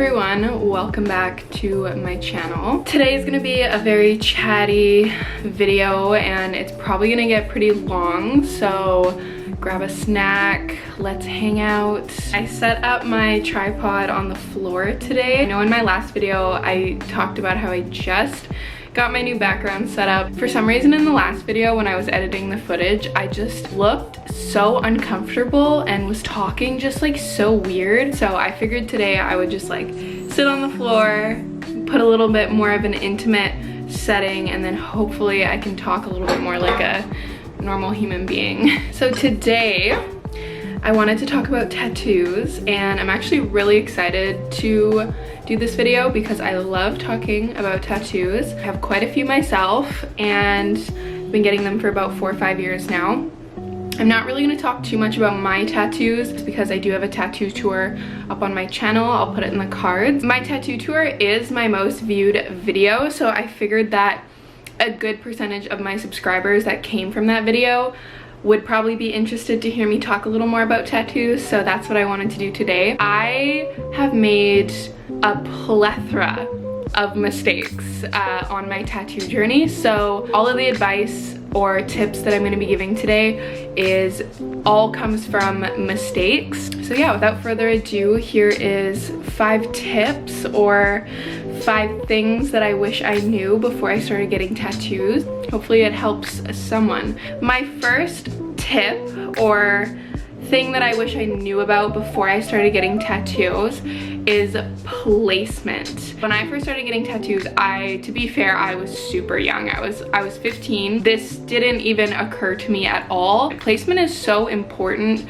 everyone, welcome back to my channel. Today is gonna be a very chatty video and it's probably gonna get pretty long, so grab a snack, let's hang out. I set up my tripod on the floor today. I know in my last video I talked about how I just got my new background set up. For some reason in the last video when I was editing the footage, I just looked so uncomfortable and was talking just like so weird. So I figured today I would just like sit on the floor, put a little bit more of an intimate setting, and then hopefully I can talk a little bit more like a normal human being. So today I wanted to talk about tattoos, and I'm actually really excited to do this video because I love talking about tattoos. I have quite a few myself and I've been getting them for about 4 or 5 years now. I'm not really going to talk too much about my tattoos because I do have a tattoo tour up on my channel. I'll put it in the cards. My tattoo tour is my most viewed video, so I figured that a good percentage of my subscribers that came from that video would probably be interested to hear me talk a little more about tattoos, so that's what I wanted to do today. I have made a plethora of mistakes on my tattoo journey, so all of the advice or tips that I'm going to be giving today all comes from mistakes. So yeah, without further ado, here is 5 tips or 5 things that I wish I knew before I started getting tattoos. Hopefully it helps someone. My first tip or thing that I wish I knew about before I started getting tattoos is placement. When I first started getting tattoos, to be fair, I was super young. I was 15. This didn't even occur to me at all. Placement is so important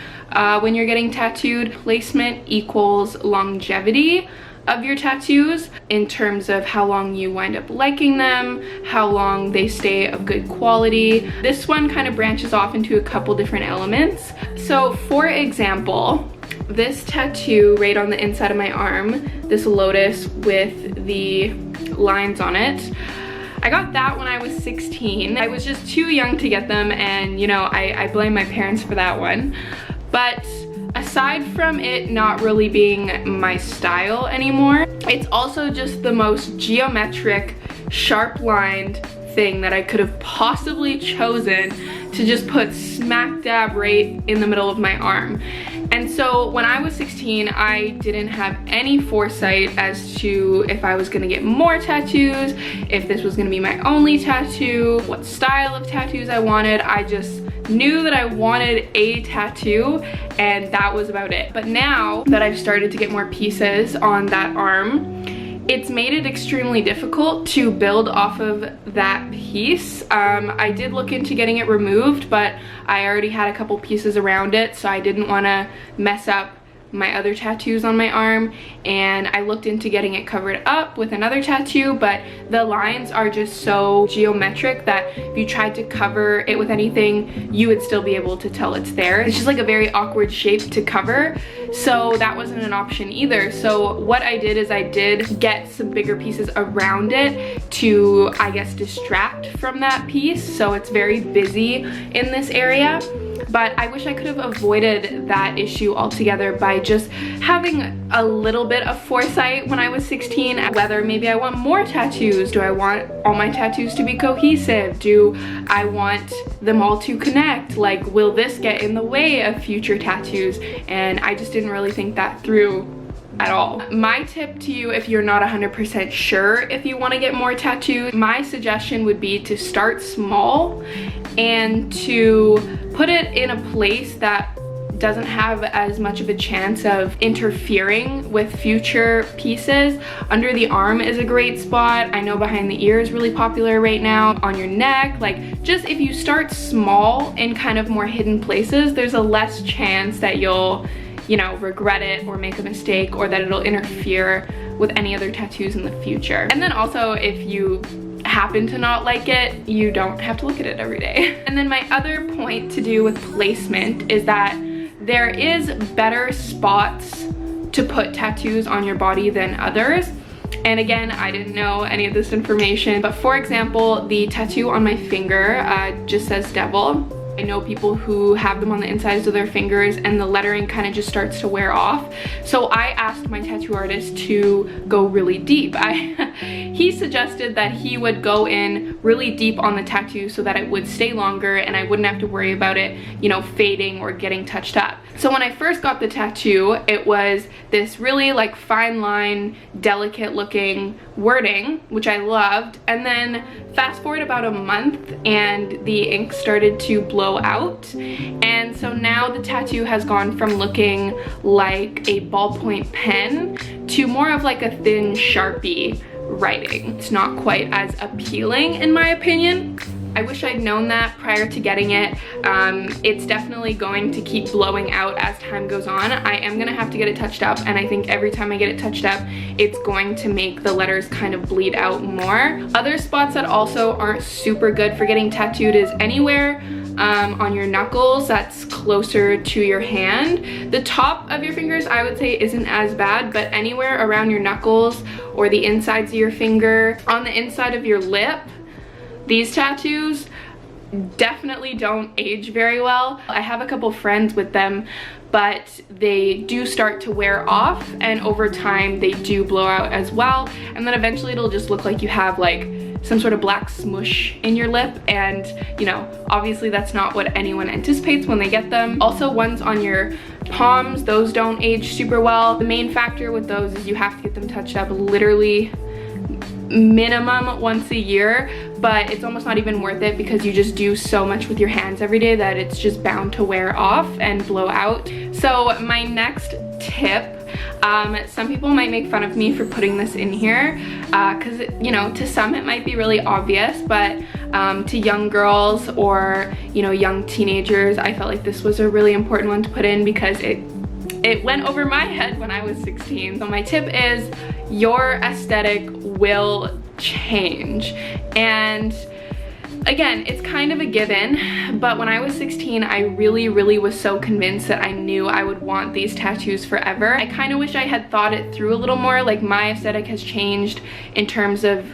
when you're getting tattooed. Placement equals longevity of your tattoos in terms of how long you wind up liking them, how long they stay of good quality. This one kind of branches off into a couple different elements. So for example, this tattoo right on the inside of my arm, this lotus with the lines on it, I got that when I was 16. I was just too young to get them, and you know, I blame my parents for that one. But aside from it not really being my style anymore, it's also just the most geometric, sharp-lined thing that I could have possibly chosen to just put smack dab right in the middle of my arm. And so when I was 16, I didn't have any foresight as to if I was gonna get more tattoos, if this was gonna be my only tattoo, what style of tattoos I wanted. I just knew that I wanted a tattoo and that was about it. But now that I've started to get more pieces on that arm, it's made it extremely difficult to build off of that piece. I did look into getting it removed, but I already had a couple pieces around it, so I didn't want to mess up my other tattoos on my arm, and I looked into getting it covered up with another tattoo, but the lines are just so geometric that if you tried to cover it with anything, you would still be able to tell it's there. It's just like a very awkward shape to cover, so that wasn't an option either. So what I did is I did get some bigger pieces around it to, I guess, distract from that piece, so it's very busy in this area. But I wish I could have avoided that issue altogether by just having a little bit of foresight when I was 16, whether maybe I want more tattoos. Do I want all my tattoos to be cohesive? Do I want them all to connect? Like, will this get in the way of future tattoos? And I just didn't really think that through at all. My tip to you, if you're not 100% sure if you want to get more tattoos, my suggestion would be to start small and to put it in a place that doesn't have as much of a chance of interfering with future pieces. Under the arm is a great spot. I know behind the ear is really popular right now. On your neck, like, just if you start small in kind of more hidden places, there's a less chance that you'll, you know, regret it or make a mistake, or that it'll interfere with any other tattoos in the future. And then also, if you happen to not like it, you don't have to look at it every day. And then my other point to do with placement is that there is better spots to put tattoos on your body than others. And again, I didn't know any of this information, but for example, the tattoo on my finger just says devil. I know people who have them on the insides of their fingers and the lettering kind of just starts to wear off. So I asked my tattoo artist to go really deep. He suggested that he would go in really deep on the tattoo so that it would stay longer and I wouldn't have to worry about it, you know, fading or getting touched up. So when I first got the tattoo, it was this really like fine line, delicate looking wording, which I loved. And then fast forward about a month and the ink started to blow out. And so now the tattoo has gone from looking like a ballpoint pen to more of like a thin Sharpie writing. It's not quite as appealing in my opinion. I wish I'd known that prior to getting it. It's definitely going to keep blowing out as time goes on. I am gonna have to get it touched up, and I think every time I get it touched up, it's going to make the letters kind of bleed out more. Other spots that also aren't super good for getting tattooed is anywhere on your knuckles that's closer to your hand. The top of your fingers I would say isn't as bad, but anywhere around your knuckles or the insides of your finger, on the inside of your lip, these tattoos definitely don't age very well. I have a couple friends with them, but they do start to wear off, and over time they do blow out as well, and then eventually it'll just look like you have like some sort of black smush in your lip, and you know, obviously that's not what anyone anticipates when they get them. Also, ones on your palms, those don't age super well. The main factor with those is you have to get them touched up literally minimum once a year, but it's almost not even worth it because you just do so much with your hands every day that it's just bound to wear off and blow out. So my next tip, some people might make fun of me for putting this in here because, you know, to some it might be really obvious, but to young girls or, you know, young teenagers, I felt like this was a really important one to put in because it went over my head when I was 16. So my tip is your aesthetic will change. And again, it's kind of a given, but when I was 16, I really was so convinced that I knew I would want these tattoos forever. I kind of wish I had thought it through a little more. Like, my aesthetic has changed in terms of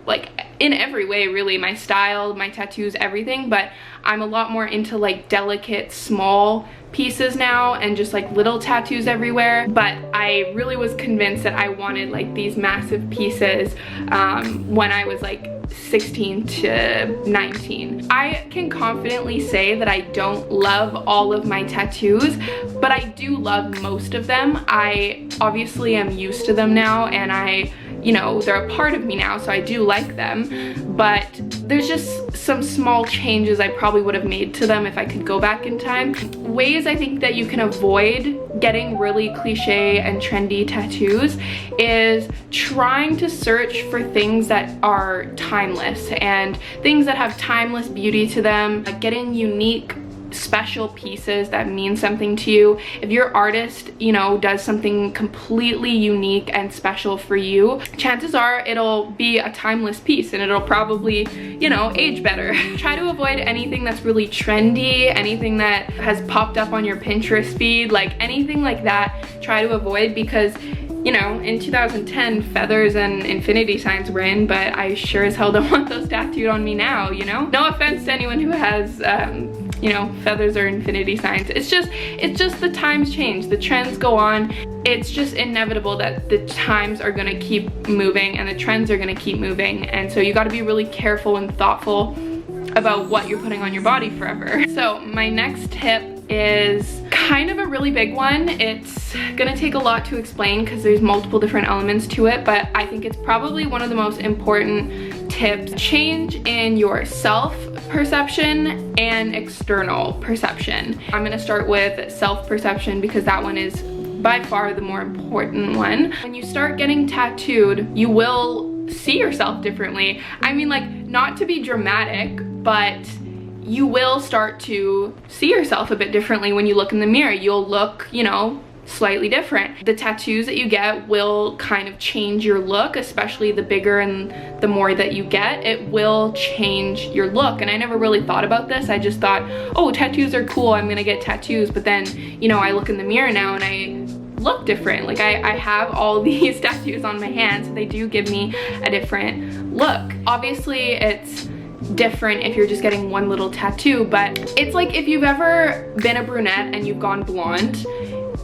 like in every way really, my style, my tattoos, everything, but I'm a lot more into like delicate small pieces now and just like little tattoos everywhere. But I really was convinced that I wanted like these massive pieces when I was like 16 to 19. I can confidently say that I don't love all of my tattoos, but I do love most of them. I obviously am used to them now, and you know, they're a part of me now, so I do like them, but there's just some small changes I probably would have made to them if I could go back in time. Ways I think that you can avoid getting really cliche and trendy tattoos is trying to search for things that are timeless and things that have timeless beauty to them, like getting unique special pieces that mean something to you. If your artist, you know, does something completely unique and special for you, chances are it'll be a timeless piece and it'll probably, you know, age better. Try to avoid anything that's really trendy, anything that has popped up on your Pinterest feed, like anything like that, try to avoid, because you know, in 2010, feathers and infinity signs were in, but I sure as hell don't want those tattooed on me now, you know? No offense to anyone who has, you know, feathers or infinity signs. It's just the times change, the trends go on. It's just inevitable that the times are gonna keep moving and the trends are gonna keep moving. And so you gotta be really careful and thoughtful about what you're putting on your body forever. So my next tip is kind of a really big one. It's gonna take a lot to explain because there's multiple different elements to it, but I think it's probably one of the most important tips. Change in your self-perception and external perception. I'm gonna start with self-perception because that one is by far the more important one. When you start getting tattooed, you will see yourself differently. I mean, like, not to be dramatic, but you will start to see yourself a bit differently when you look in the mirror. You'll look, you know, slightly different. The tattoos that you get will kind of change your look, especially the bigger and the more that you get, it will change your look. And I never really thought about this. I just thought, oh, tattoos are cool, I'm gonna get tattoos. But then, you know, I look in the mirror now and I look different. Like I have all these tattoos on my hands, so they do give me a different look. Obviously, it's different if you're just getting one little tattoo, but it's like if you've ever been a brunette and you've gone blonde,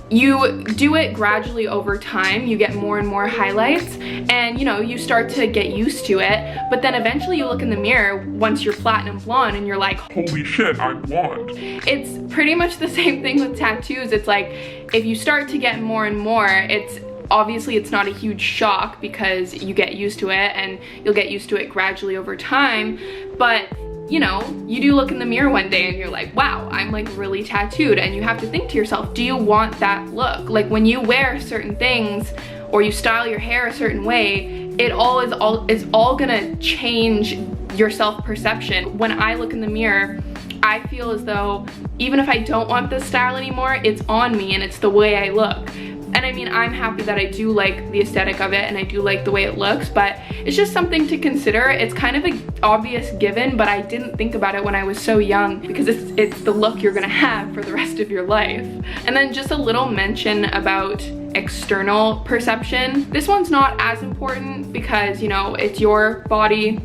you do it gradually over time. You get more and more highlights, and you know, you start to get used to it, but then eventually you look in the mirror once you're platinum blonde and you're like, holy shit, I'm blonde. It's pretty much the same thing with tattoos. It's like if you start to get more and more, it's obviously it's not a huge shock because you get used to it, and you'll get used to it gradually over time. But you know, you do look in the mirror one day and you're like, wow, I'm like really tattooed, and you have to think to yourself, do you want that look? Like when you wear certain things or you style your hair a certain way, it is all gonna change your self-perception. When I look in the mirror, I feel as though even if I don't want this style anymore, it's on me and it's the way I look. And I mean, I'm happy that I do like the aesthetic of it and I do like the way it looks, but it's just something to consider. It's kind of an obvious given, but I didn't think about it when I was so young because it's the look you're gonna have for the rest of your life. And then just a little mention about external perception. This one's not as important because, you know, it's your body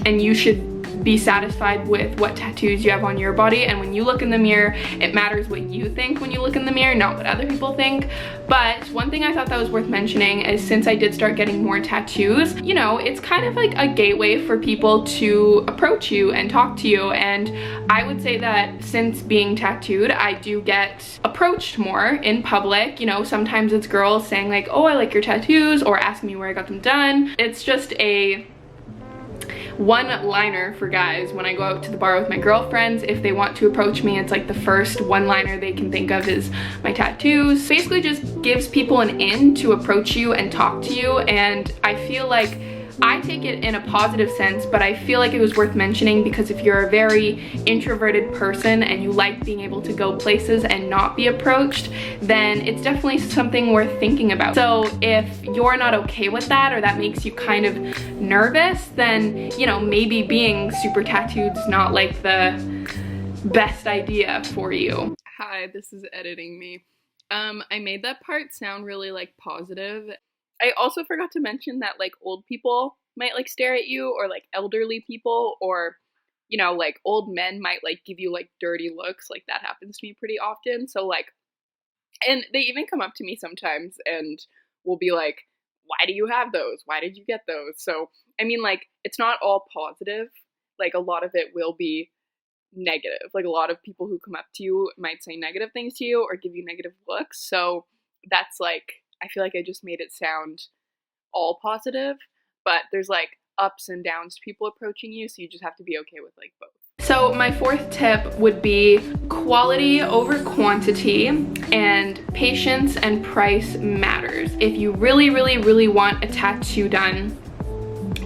and you should be satisfied with what tattoos you have on your body, and when you look in the mirror, it matters what you think when you look in the mirror, not what other people think. But one thing I thought that was worth mentioning is since I did start getting more tattoos, you know, it's kind of like a gateway for people to approach you and talk to you, and I would say that since being tattooed, I do get approached more in public. You know, sometimes it's girls saying like, oh, I like your tattoos, or asking me where I got them done. It's just a one-liner for guys when I go out to the bar with my girlfriends. If they want to approach me, it's like the first one-liner they can think of is my tattoos. Basically just gives people an in to approach you and talk to you, and I feel like I take it in a positive sense, but I feel like it was worth mentioning because if you're a very introverted person and you like being able to go places and not be approached, then it's definitely something worth thinking about. So if you're not okay with that, or that makes you kind of nervous, then, you know, maybe being super tattooed is not like the best idea for you. Hi, this is editing me. I made that part sound really like positive. I also forgot to mention that like old people might like stare at you, or like elderly people, or you know, like old men might like give you like dirty looks. Like that happens to me pretty often. So like, and they even come up to me sometimes and will be like, why do you have those? Why did you get those? So I mean, like, it's not all positive. Like a lot of it will be negative. Like a lot of people who come up to you might say negative things to you or give you negative looks. So that's like, I feel like I just made it sound all positive, but there's like ups and downs to people approaching you, so you just have to be okay with like both. So my fourth tip would be quality over quantity, and patience and price matters. If you really, really, really want a tattoo done,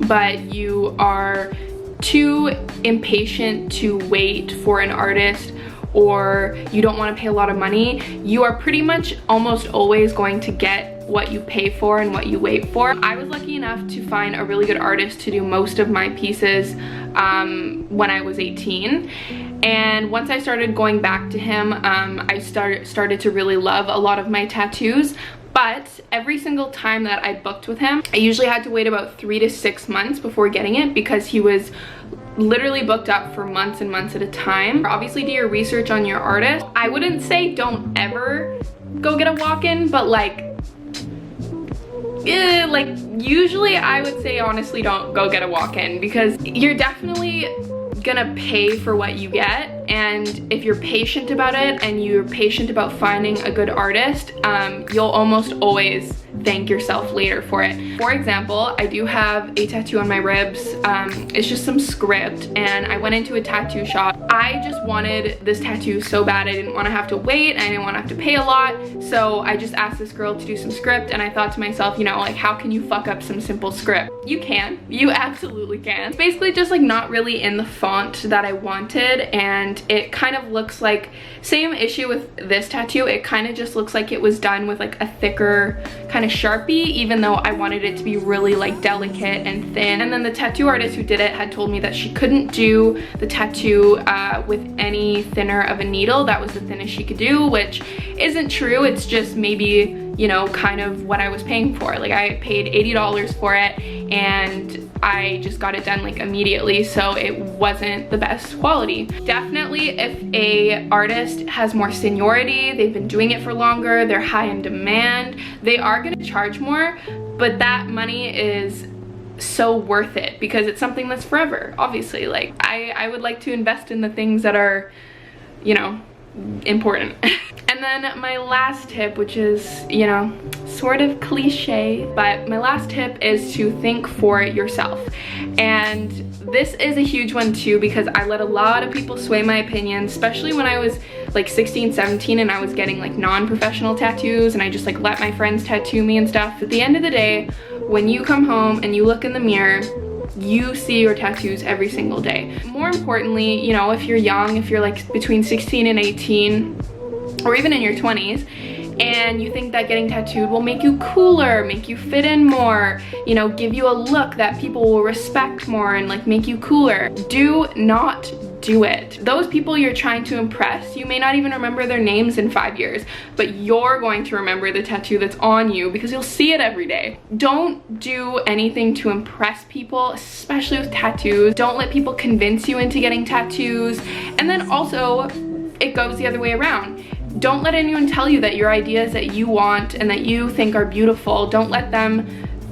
but you are too impatient to wait for an artist, or you don't want to pay a lot of money, you are pretty much almost always going to get what you pay for and what you wait for. I was lucky enough to find a really good artist to do most of my pieces when I was 18. And once I started going back to him, I started to really love a lot of my tattoos. But every single time that I booked with him, I usually had to wait about 3 to 6 months before getting it because he was literally booked up for months and months at a time. Obviously do your research on your artist. I wouldn't say don't ever go get a walk-in, but like usually I would say honestly don't go get a walk-in because you're definitely gonna pay for what you get, and if you're patient about it and you're patient about finding a good artist, you'll almost always thank yourself later for it. For example, I do have a tattoo on my ribs. It's just some script, and I went into a tattoo shop. I just wanted this tattoo so bad. I didn't want to have to wait, I didn't want to have to pay a lot, so I just asked this girl to do some script, and I thought to myself, you know, like, how can you fuck up some simple script? You can. You absolutely can. It's basically just like not really in the font that I wanted, and it kind of looks like, same issue with this tattoo, it kind of just looks like it was done with like a thicker kind of Sharpie, even though I wanted it to be really like delicate and thin. And then the tattoo artist who did it had told me that she couldn't do the tattoo with any thinner of a needle. That was the thinnest she could do, which isn't true. It's just maybe, you know, kind of what I was paying for. Like I paid $80 for it, and I just got it done like immediately, so it wasn't the best quality. Definitely if a artist has more seniority, they've been doing it for longer, they're high in demand, they are gonna charge more, but that money is so worth it because it's something that's forever, obviously. Like I would like to invest in the things that are, you know, important. And then my last tip, which is, you know, sort of cliche, but my last tip is to think for yourself. And this is a huge one too, because I let a lot of people sway my opinion, especially when I was like 16, 17 and I was getting like non-professional tattoos and I just like let my friends tattoo me and stuff. At the end of the day, when you come home and you look in the mirror, you see your tattoos every single day. More importantly, you know, if you're young, if you're like between 16 and 18, or even in your 20s, and you think that getting tattooed will make you cooler, make you fit in more, you know, give you a look that people will respect more and like make you cooler, do not do it. Those people you're trying to impress, you may not even remember their names in 5 years, but you're going to remember the tattoo that's on you because you'll see it every day. Don't do anything to impress people, especially with tattoos. Don't let people convince you into getting tattoos. And then also, it goes the other way around. Don't let anyone tell you that your ideas that you want and that you think are beautiful, don't let them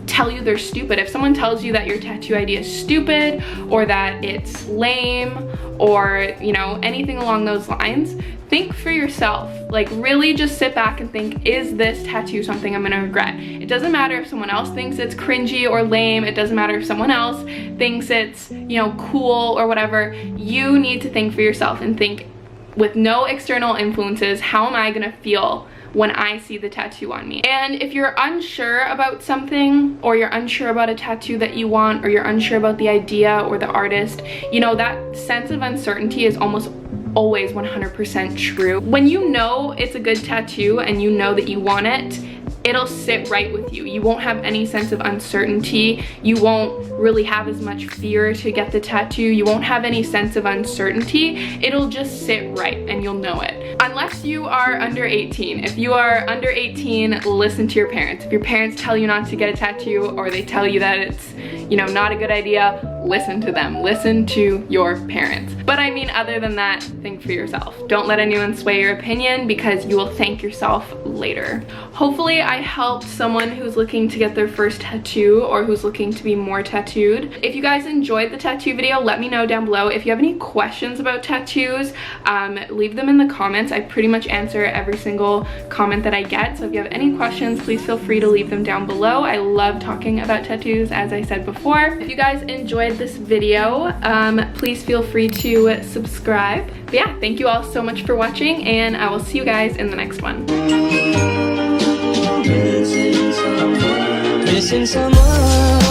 tell you they're stupid. If someone tells you that your tattoo idea is stupid or that it's lame or, you know, anything along those lines, think for yourself. Like really just sit back and think, is this tattoo something I'm gonna regret? It doesn't matter if someone else thinks it's cringy or lame. It doesn't matter if someone else thinks it's, you know, cool or whatever. You need to think for yourself and think with no external influences, how am I gonna feel when I see the tattoo on me? And if you're unsure about something, or you're unsure about a tattoo that you want, or you're unsure about the idea or the artist, you know, that sense of uncertainty is almost always 100% true. When you know it's a good tattoo and you know that you want it, it'll sit right with you. You won't have any sense of uncertainty. You won't really have as much fear to get the tattoo. You won't have any sense of uncertainty. It'll just sit right and you'll know it. Unless you are under 18. If you are under 18, listen to your parents. If your parents tell you not to get a tattoo or they tell you that it's, you know, not a good idea, listen to them. Listen to your parents. But I mean, other than that, think for yourself. Don't let anyone sway your opinion because you will thank yourself later. Hopefully I helped someone who's looking to get their first tattoo or who's looking to be more tattooed. If you guys enjoyed the tattoo video, let me know down below. If you have any questions about tattoos, leave them in the comments. I pretty much answer every single comment that I get. So if you have any questions, please feel free to leave them down below. I love talking about tattoos, as I said before. If you guys enjoyed this video, please feel free to subscribe. But yeah, thank you all so much for watching, and I will see you guys in the next one. Missing someone